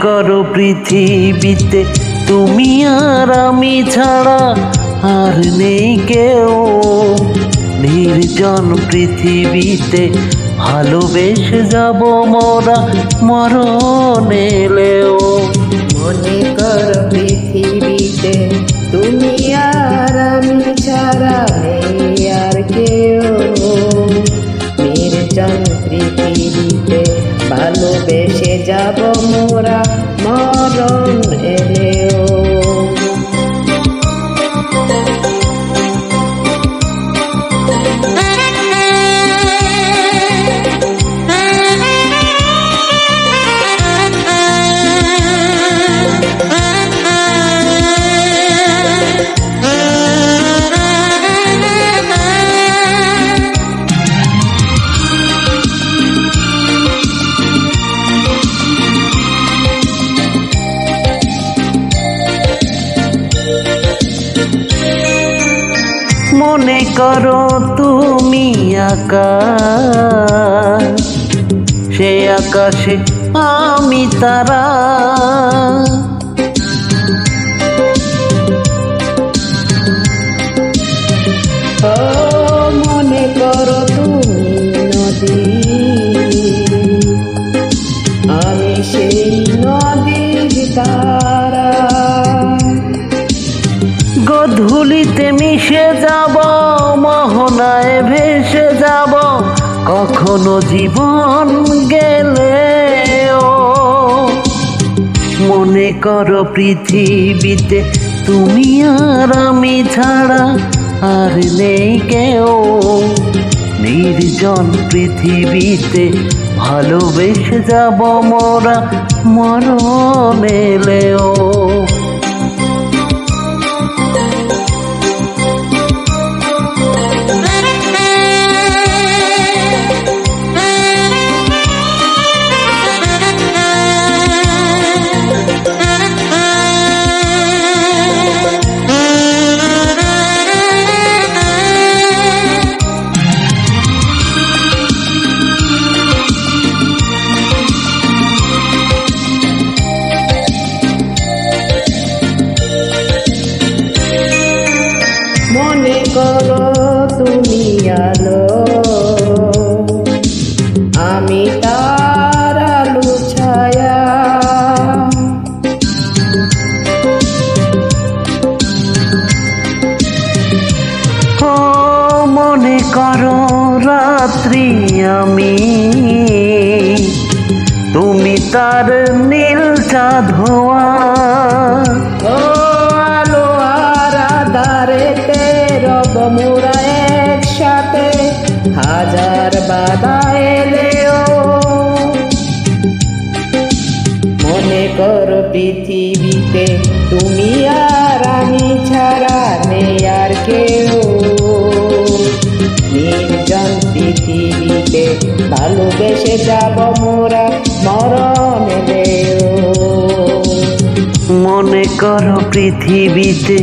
করো পৃথিবীতে তুমি আর আমি ছাড়া আর নেই কেউ। নির্জন পৃথিবীতে ভালোবেসে যাব মোরা মরণ এলেও। মনে করো পৃথিবীতে তুমি আর আমি ছাড়া নেই আর কেউ। নির্জন পৃথিবীতে ভালোবেসে যাব মোরা মরণ এলেও। মনে করো তুমি আকাশ, সে আকাশে আমি তারা। ও মনে করো তুমি নদী, আমি সেই নদীর তারা। গধূলিতে মিশে যাব, মোহনায় ভেসে যাব, কখনো জীবন গেলেও। মনে করো পৃথিবীতে তুমি আর আমি ছাড়া আর নেই কেউ। নির্জন পৃথিবীতে ভালোবেসে যাব মোরা মরণ এলেও। মনে করো তুমি আলো, আমি তার আলো ছায়া। ও মনে করো রাত্রি আমি, তুমি তার নীল চাঁদ হওয়া। ও আলো আর আধারেতে রব মোরা একসাথে, হাজার বাধা এলেও। মনে করো পৃথিবীতে তুমি আর আমি ছাড়া নেই আর কেউ। নির্জন পৃথিবীতে ভালোবেসে যাব মোরা মরণ এলেও। মনে করো পৃথিবীতে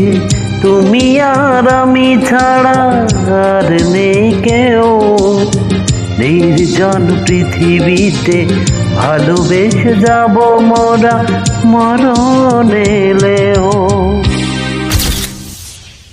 তুমি আর আমি ছাড়া আর নেই কেউ। নির্জন পৃথিবীতে ভালোবেসে যাব মোরা মরণ এলেও।